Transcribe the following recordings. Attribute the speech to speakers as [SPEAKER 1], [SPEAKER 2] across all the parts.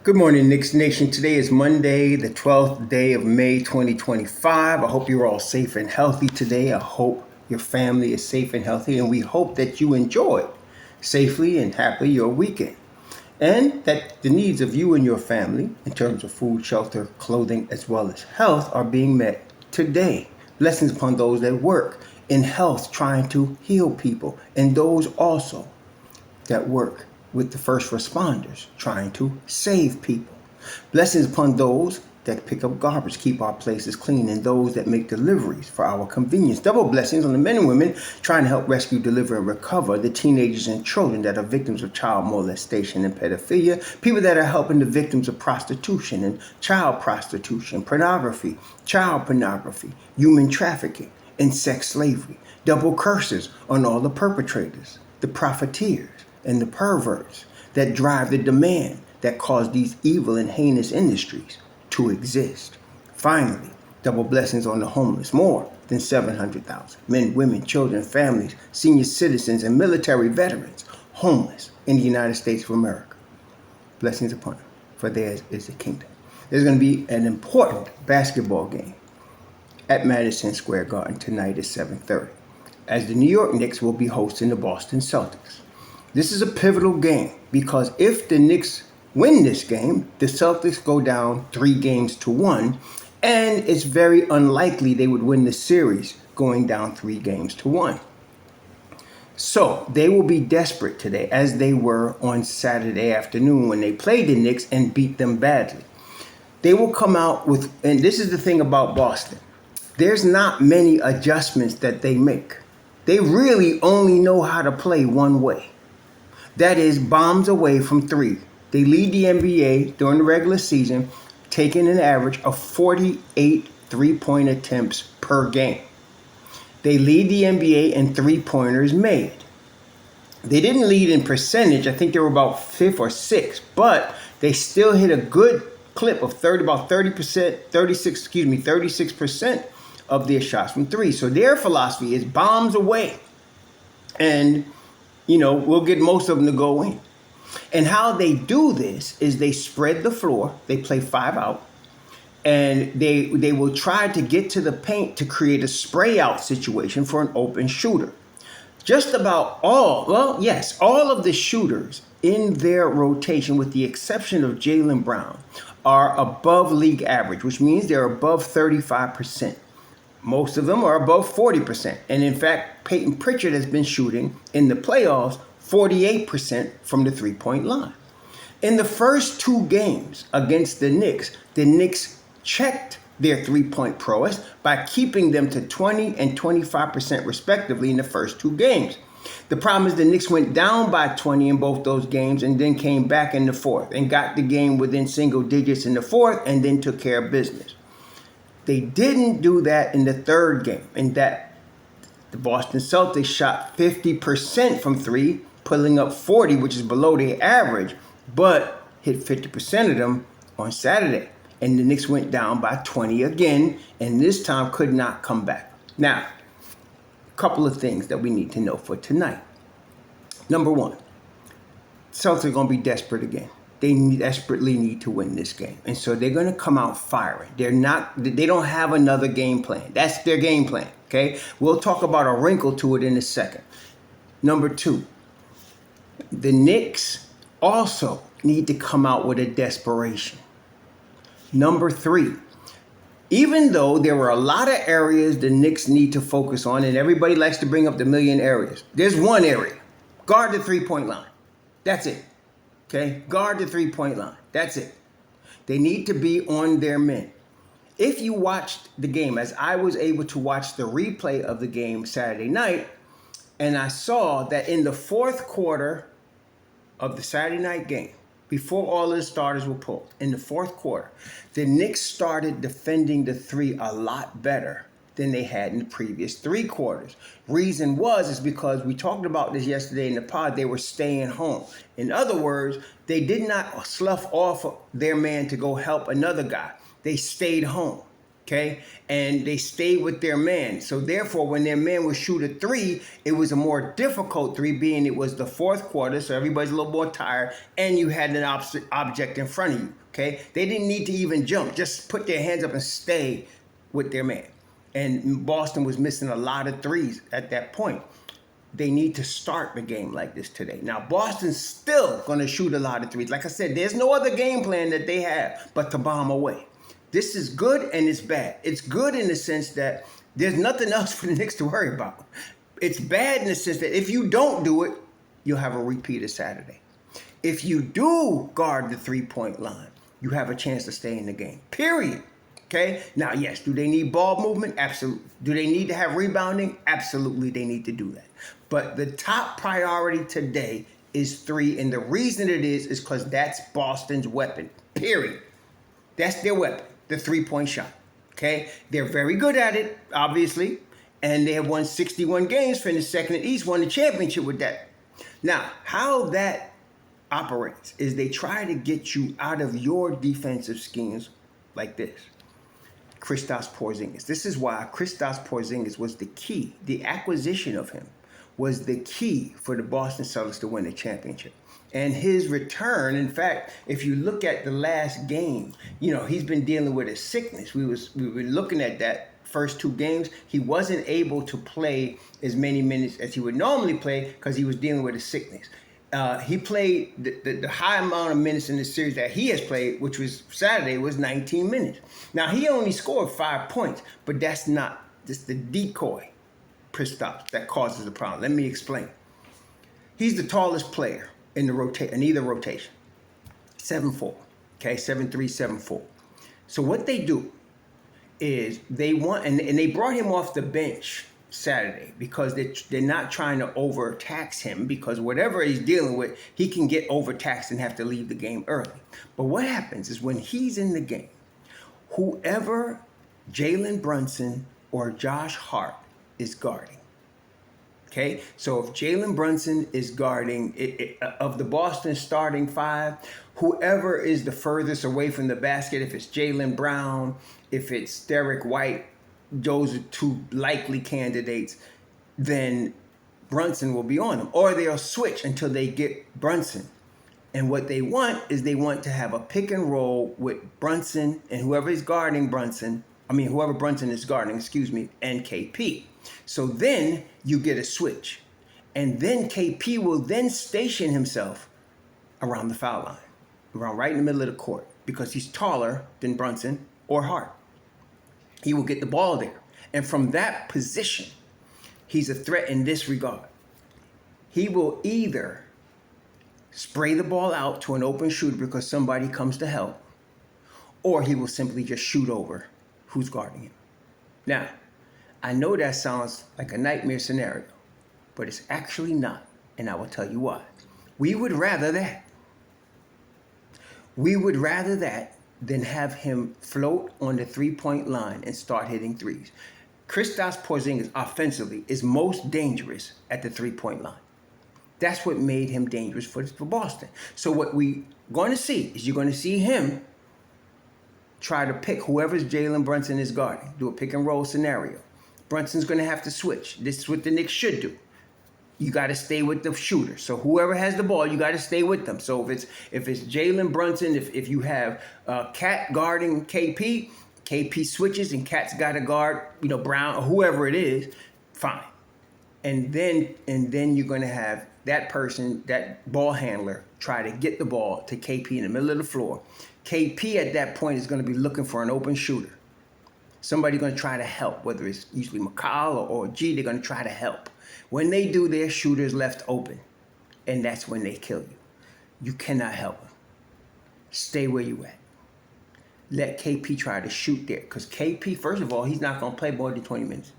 [SPEAKER 1] Good morning, Knicks Nation. Today is Monday, the 12th day of May, 2025. I hope you're all safe and healthy today. I hope your family is safe and healthy, and we hope that you enjoyed safely and happily your weekend, and that the needs of you and your family in terms of food, shelter, clothing, as well as health are being met today. Blessings upon those that work in health trying to heal people, and those also that work with the first responders trying to save people. Blessings upon those that pick up garbage, keep our places clean, and those that make deliveries for our convenience. Double blessings on the men and women trying to help rescue, deliver, and recover the teenagers and children that are victims of child molestation and pedophilia, people that are helping the victims of prostitution and child prostitution, pornography, child pornography, human trafficking, and sex slavery. Double curses on all the perpetrators, the profiteers, and the perverts that drive the demand that cause these evil and heinous industries to exist. Finally, double blessings on the homeless, more than 700,000 men, women, children, families, senior citizens, and military veterans homeless in the United States of America. Blessings upon them, for theirs is the kingdom. There's going to be an important basketball game at Madison Square Garden tonight at 7:30, as the New York Knicks will be hosting the Boston Celtics. This is a pivotal game because if the Knicks win this game, the Celtics go down 3-1, and it's very unlikely they would win the series going down 3-1. So they will be desperate today, as they were on Saturday afternoon when they played the Knicks and beat them badly. They will come out with, and this is the thing about Boston, there's not many adjustments that they make. They really only know how to play one way. That is bombs away from three. They lead the NBA during the regular season, taking an average of 48 three-point attempts per game. They lead the NBA in three-pointers made. They didn't lead in percentage. I think they were about fifth or sixth, but they still hit a good clip of 36% of their shots from three. So their philosophy is bombs away. And we'll get most of them to go in. And how they do this is they spread the floor. They play 5 out. And they will try to get to the paint to create a spray out situation for an open shooter. Just about all of the shooters in their rotation, with the exception of Jaylen Brown, are above league average, which means they're above 35%. Most of them are above 40%. And in fact, Peyton Pritchard has been shooting in the playoffs 48% from the three-point line. In the first 2 games against the Knicks checked their three-point prowess by keeping them to 20 and 25% respectively in the first 2 games. The problem is the Knicks went down by 20 in both those games and then came back in the fourth and got the game within single digits in the fourth and then took care of business. They didn't do that in the third game, in that the Boston Celtics shot 50% from three, pulling up 40, which is below their average, but hit 50% of them on Saturday. And the Knicks went down by 20 again, and this time could not come back. Now, a couple of things that we need to know for tonight. Number one, Celtics are going to be desperate again. They desperately need to win this game. And so they're going to come out firing. They don't have another game plan. That's their game plan, okay? We'll talk about a wrinkle to it in a second. Number two, the Knicks also need to come out with a desperation. Number three, even though there were a lot of areas the Knicks need to focus on, and everybody likes to bring up the million areas, there's one area. Guard the three-point line. That's it. Okay, guard the three-point line. That's it. They need to be on their men. If you watched the game, as I was able to watch the replay of the game Saturday night, and I saw that in the fourth quarter of the Saturday night game, before all of the starters were pulled, in the fourth quarter, the Knicks started defending the three a lot better than they had in the previous 3 quarters. Reason is because we talked about this yesterday in the pod, they were staying home. In other words, they did not slough off their man to go help another guy. They stayed home. Okay, and they stayed with their man. So therefore, when their man would shoot a three, it was a more difficult three, being it was the fourth quarter, so everybody's a little more tired, and you had an object in front of you. Okay, they didn't need to even jump; just put their hands up and stay with their man. And Boston was missing a lot of threes at that point. They need to start the game like this today. Now, Boston's still going to shoot a lot of threes. Like I said, there's no other game plan that they have but to bomb away. This is good and it's bad. It's good in the sense that there's nothing else for the Knicks to worry about. It's bad in the sense that if you don't do it, you'll have a repeat of Saturday. If you do guard the three-point line, you have a chance to stay in the game, period. Okay? Now, yes, do they need ball movement? Absolutely. Do they need to have rebounding? Absolutely, they need to do that. But the top priority today is three, and the reason it is because that's Boston's weapon, period. That's their weapon, the three-point shot. Okay? They're very good at it, obviously, and they have won 61 games, finished second in the East, won the championship with that. Now, how that operates is they try to get you out of your defensive schemes like this. Kristaps Porzingis. This is why Kristaps Porzingis was the key. The acquisition of him was the key for the Boston Celtics to win the championship. And his return, in fact, if you look at the last game, he's been dealing with a sickness. We were looking at that first two games. He wasn't able to play as many minutes as he would normally play because he was dealing with a sickness. He played the high amount of minutes in the series that he has played, which was Saturday, was 19 minutes. Now, he only scored 5 points, but that's not just the decoy Kristaps that causes the problem. Let me explain. He's the tallest player in either rotation. 7'4", okay, 7'3", 7'4". So what they do is they want, and they brought him off the bench Saturday because they're not trying to overtax him, because whatever he's dealing with, he can get overtaxed and have to leave the game early. But what happens is when he's in the game, whoever Jalen Brunson or Josh Hart is guarding, okay? So if Jalen Brunson is guarding, of the Boston starting five, whoever is the furthest away from the basket, if it's Jaylen Brown, if it's Derek White, those are two likely candidates, then Brunson will be on them. Or they'll switch until they get Brunson. And what they want is they want to have a pick and roll with Brunson and whoever is guarding Brunson, whoever Brunson is guarding, and KP. So then you get a switch. And then KP will then station himself around the foul line, around right in the middle of the court, because he's taller than Brunson or Hart. He will get the ball there. And from that position, he's a threat in this regard. He will either spray the ball out to an open shooter because somebody comes to help, or he will simply just shoot over who's guarding him. Now, I know that sounds like a nightmare scenario, but it's actually not, and I will tell you why. We would rather that. We would rather that than have him float on the three-point line and start hitting threes. Kristaps Porzingis offensively is most dangerous at the three-point line. That's what made him dangerous for Boston. So what we're going to see is you're going to see him try to pick whoever's Jalen Brunson is guarding, do a pick and roll scenario. Brunson's going to have to switch. This is what the Knicks should do. You got to stay with the shooter. So whoever has the ball, you got to stay with them. So if it's Jalen Brunson, if you have Cat guarding KP switches and Cat's got to guard, Brown or whoever it is, fine. And then you're going to have that person, that ball handler, try to get the ball to KP in the middle of the floor. KP at that point is going to be looking for an open shooter. Somebody's going to try to help, whether it's usually McCall or G, they're going to try to help. When they do, their shooter's left open, and that's when they kill you. You cannot help them. Stay where you at. Let KP try to shoot there, because KP, first of all, he's not going to play more than 20 minutes.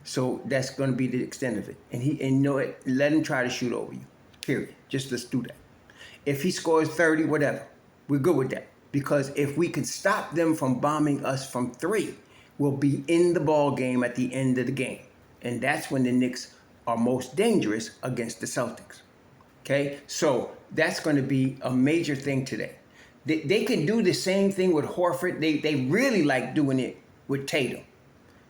[SPEAKER 1] So that's going to be the extent of it. And let him try to shoot over you, period. Just let's do that. If he scores 30, whatever, we're good with that. Because if we can stop them from bombing us from three, we'll be in the ball game at the end of the game. And that's when the Knicks are most dangerous against the Celtics. Okay? So that's going to be a major thing today. They can do the same thing with Horford. They really like doing it with Tatum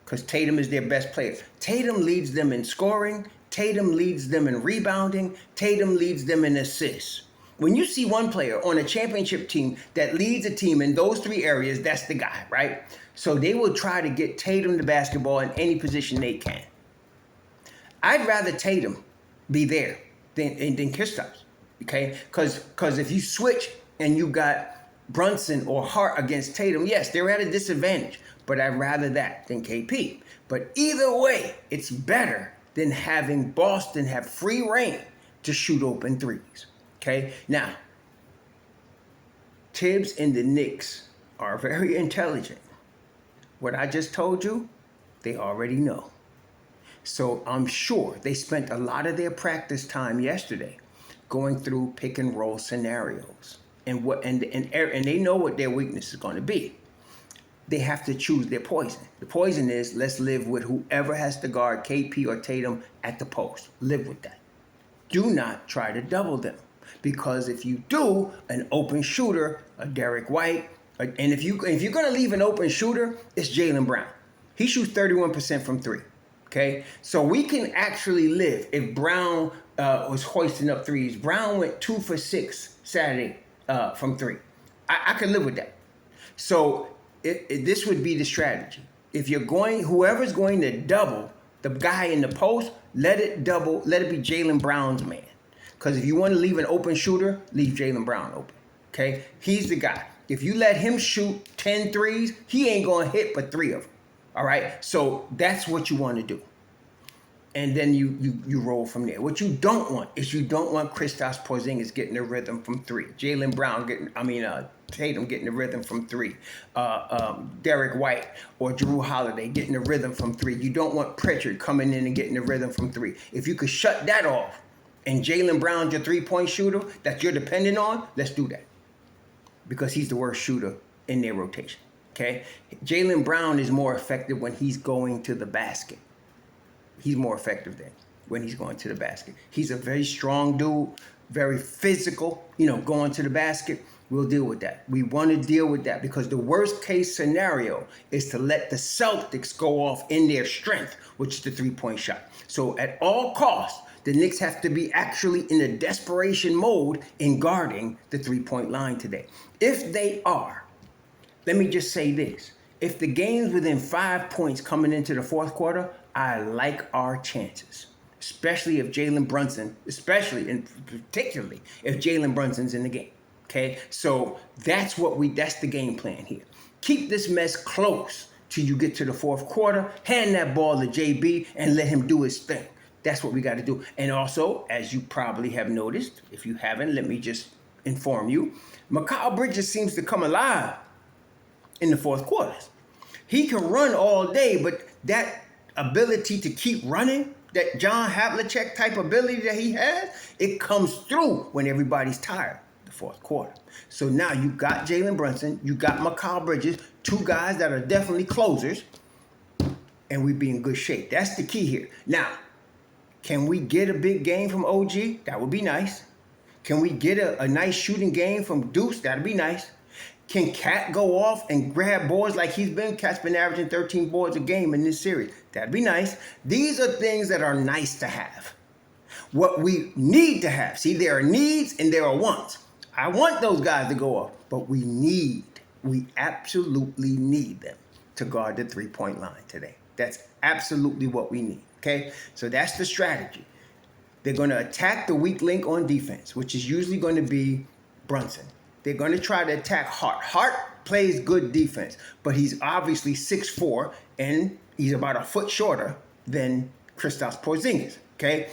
[SPEAKER 1] because Tatum is their best player. Tatum leads them in scoring. Tatum leads them in rebounding. Tatum leads them in assists. When you see one player on a championship team that leads a team in those three areas, that's the guy, right? So they will try to get Tatum the basketball in any position they can. I'd rather Tatum be there than Kristaps, okay? Because if you switch and you got Brunson or Hart against Tatum, yes, they're at a disadvantage, but I'd rather that than KP. But either way, it's better than having Boston have free reign to shoot open threes, okay? Now, Tibbs and the Knicks are very intelligent. What I just told you, they already know. So I'm sure they spent a lot of their practice time yesterday going through pick and roll scenarios and they know what their weakness is going to be. They have to choose their poison. The poison is let's live with whoever has to guard KP or Tatum at the post. Live with that. Do not try to double them because if you do, an open shooter, a Derek White, and if you're going to leave an open shooter, it's Jaylen Brown. He shoots 31% from three. Okay, so we can actually live if Brown was hoisting up threes. Brown went 2 for 6 Saturday from three. I can live with that. So this would be the strategy. If you're going, whoever's going to double the guy in the post, let it be Jaylen Brown's man. Because if you want to leave an open shooter, leave Jaylen Brown open. Okay, he's the guy. If you let him shoot 10 threes, he ain't going to hit but 3 of them. All right, so that's what you want to do, and then you roll from there. What you don't want is Kristaps Porzingis getting the rhythm from 3, Jaylen Brown Tatum getting the rhythm from 3, Derek White or Jrue Holiday getting the rhythm from 3. You don't want Pritchard coming in and getting the rhythm from 3. If you could shut that off, and Jaylen Brown's your 3-point shooter that you're dependent on, let's do that, because he's the worst shooter in their rotation. Okay, Jaylen Brown is more effective when he's going to the basket. He's more effective then when he's going to the basket. He's a very strong dude, very physical, going to the basket. We'll deal with that. We want to deal with that because the worst case scenario is to let the Celtics go off in their strength, which is the 3-point shot. So at all costs, the Knicks have to be actually in a desperation mode in guarding the 3-point line today. If they are, let me just say this. If the game's within 5 points coming into the fourth quarter, I like our chances. Especially if Jalen Brunson, particularly if Jalen Brunson's in the game. Okay? So that's the game plan here. Keep this mess close till you get to the fourth quarter. Hand that ball to JB and let him do his thing. That's what we got to do. And also, as you probably have noticed, if you haven't, let me just inform you, Mikal Bridges seems to come alive in the fourth quarters. He can run all day, but that ability to keep running, that John Havlicek type ability that he has, it comes through when everybody's tired the fourth quarter. So now you got Jalen Brunson, you got Mikal Bridges, 2 guys that are definitely closers, and we be in good shape. That's the key here. Now, can we get a big game from OG? That would be nice. Can we get a nice shooting game from Deuce? That'd be nice. Can Cat go off and grab boards like he's been? Cat's been averaging 13 boards a game in this series. That'd be nice. These are things that are nice to have. What we need to have. See, there are needs and there are wants. I want those guys to go off, but we absolutely need them to guard the 3-point line today. That's absolutely what we need, okay? So that's the strategy. They're going to attack the weak link on defense, which is usually going to be Brunson. They're going to try to attack Hart. Hart plays good defense, but he's obviously 6'4", and he's about a foot shorter than Kristaps Porzingis, okay?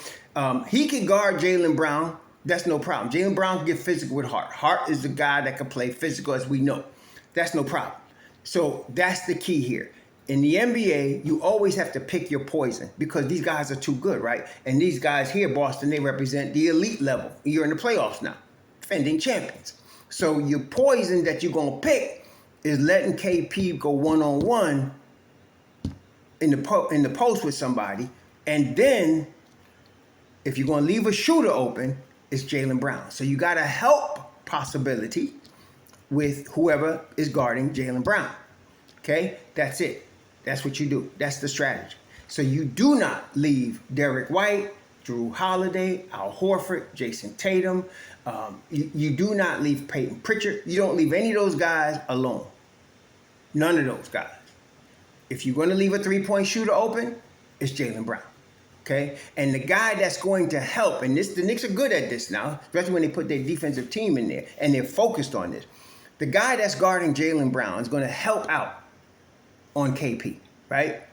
[SPEAKER 1] He can guard Jaylen Brown. That's no problem. Jaylen Brown can get physical with Hart. Hart is the guy that can play physical, as we know. That's no problem. So that's the key here. In the NBA, you always have to pick your poison because these guys are too good, right? And these guys here, Boston, they represent the elite level. You're in the playoffs now, defending champions. So your poison that you're going to pick is letting KP go one-on-one in the post with somebody. And then if you're going to leave a shooter open, it's Jaylen Brown. So you got a help possibility with whoever is guarding Jaylen Brown. Okay? That's it. That's what you do. That's the strategy. So you do not leave Derek White, Drew Holiday, Al Horford, Jason Tatum. You do not leave Peyton Pritchard. You don't leave any of those guys alone. None of those guys. If you're going to leave a three-point shooter open, it's Jaylen Brown. Okay? And the guy that's going to help, and the Knicks are good at this now, especially when they put their defensive team in there and they're focused on this. The guy that's guarding Jaylen Brown is going to help out on KP, right?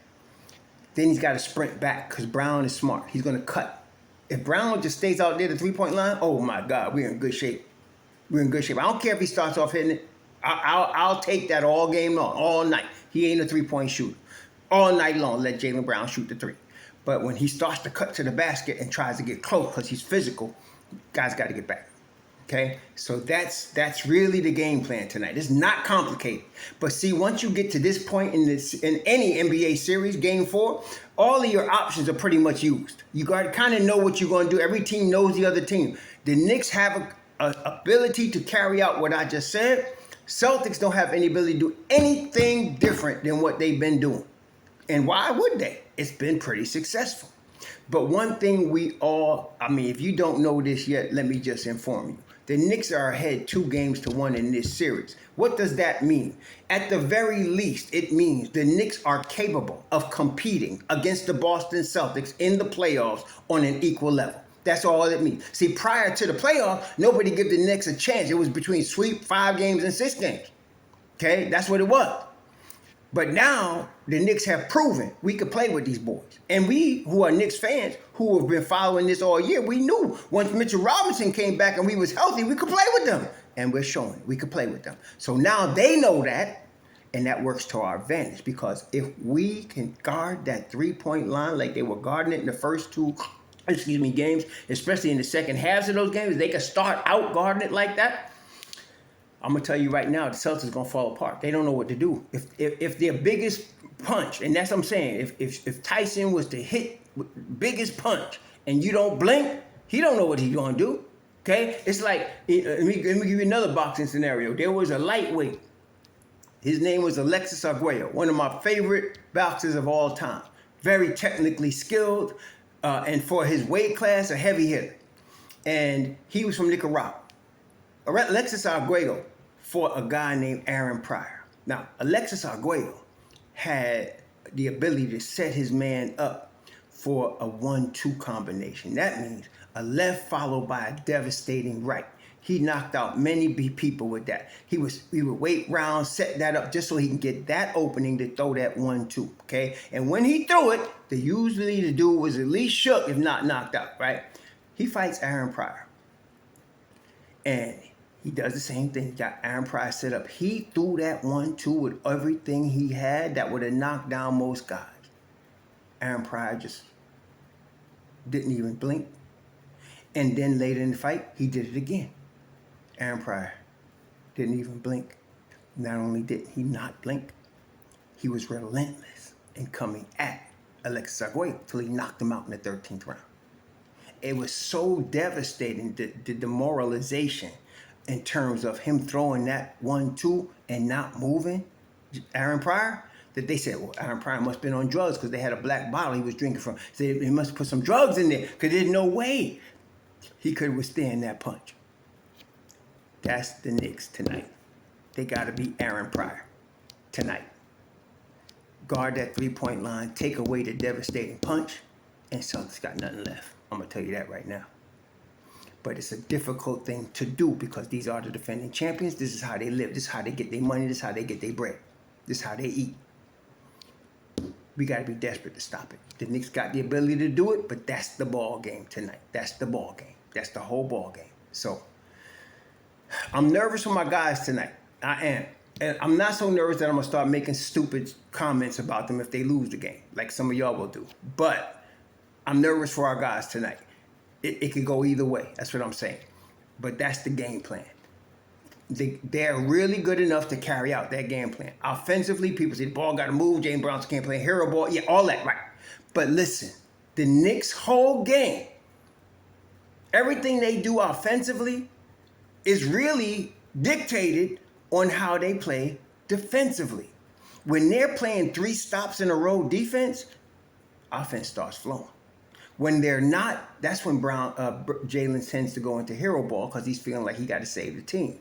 [SPEAKER 1] Then he's got to sprint back because Brown is smart. He's going to cut. If Brown just stays out there, the three-point line, oh my God, we're in good shape. We're in good shape. I don't care if he starts off hitting it. I'll take that all game long, all night. He ain't a three-point shooter. All night long, let Jaylen Brown shoot the three. But when he starts to cut to the basket and tries to get close because he's physical, guys got to get back. Okay? So that's really the game plan tonight. It's not complicated. But see, once you get to this point in any NBA series, game 4, all of your options are pretty much used. You got to kind of know what you're going to do. Every team knows the other team. The Knicks have an ability to carry out what I just said. Celtics don't have any ability to do anything different than what they've been doing. And why would they? It's been pretty successful. But one thing if you don't know this yet, let me just inform you. The Knicks are ahead 2-1 in this series. What does that mean? At the very least, it means the Knicks are capable of competing against the Boston Celtics in the playoffs on an equal level. That's all it means. See, prior to the playoff, nobody gave the Knicks a chance. It was between sweep 5 games and 6 games. Okay, that's what it was. But now the Knicks have proven we could play with these boys. And we, who are Knicks fans, who have been following this all year, we knew once Mitchell Robinson came back and we was healthy, we could play with them. And we're showing we could play with them. So now they know that, and that works to our advantage. Because if we can guard that three-point line like they were guarding it in the first 2 games, especially in the second halves of those games, they can start out guarding it like that. I'm going to tell you right now, the Celtics are going to fall apart. They don't know what to do. If their biggest punch, and that's what I'm saying, if Tyson was to hit biggest punch and you don't blink, he don't know what he's going to do. Okay? It's like, let me give you another boxing scenario. There was a lightweight. His name was Alexis Arguello, one of my favorite boxers of all time. Very technically skilled, and for his weight class, a heavy hitter. And he was from Nicaragua. Alexis Arguello fought a guy named Aaron Pryor. Now, Alexis Arguello had the ability to set his man up for a 1-2 combination. That means a left followed by a devastating right. He knocked out many people with that. He would wait rounds, set that up just so he can get that opening to throw that 1-2, okay? And when he threw it, usually the dude was at least shook, if not knocked out, right? He fights Aaron Pryor. And he does the same thing. He got Aaron Pryor set up. He threw that 1-2 with everything he had that would have knocked down most guys. Aaron Pryor just didn't even blink. And then later in the fight, he did it again. Aaron Pryor didn't even blink. Not only did he not blink, he was relentless in coming at Alexis Arguello until he knocked him out in the 13th round. It was so devastating, the demoralization in terms of him throwing that 1-2 and not moving Aaron Pryor, that they said, well, Aaron Pryor must have been on drugs because they had a black bottle he was drinking from. So he must have put some drugs in there because there's no way he could withstand that punch. That's the Knicks tonight. They got to beat Aaron Pryor tonight. Guard that three-point line, take away the devastating punch, and Celtics got nothing left. I'm going to tell you that right now. But it's a difficult thing to do because these are the defending champions. This is how they live. This is how they get their money. This is how they get their bread. This is how they eat. We got to be desperate to stop it. The Knicks got the ability to do it, but that's the ball game tonight. That's the ball game. That's the whole ball game. So I'm nervous for my guys tonight. I am. And I'm not so nervous that I'm going to start making stupid comments about them if they lose the game, like some of y'all will do. But I'm nervous for our guys tonight. It could go either way. That's what I'm saying. But that's the game plan. They're really good enough to carry out that game plan. Offensively, people say the ball got to move. Jaylen Brown can't play hero ball. Yeah, all that, right. But listen, the Knicks' whole game, everything they do offensively is really dictated on how they play defensively. When they're playing 3 stops in a row defense, offense starts flowing. When they're not, that's when Jalen tends to go into hero ball because he's feeling like he got to save the team.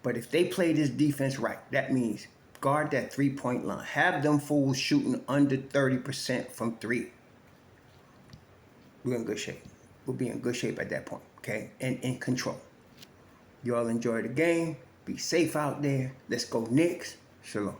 [SPEAKER 1] But if they play this defense right, that means guard that 3-point line. Have them fools shooting under 30% from 3. We're in good shape. We'll be in good shape at that point, okay? And in control. You all enjoy the game. Be safe out there. Let's go Knicks. Shalom.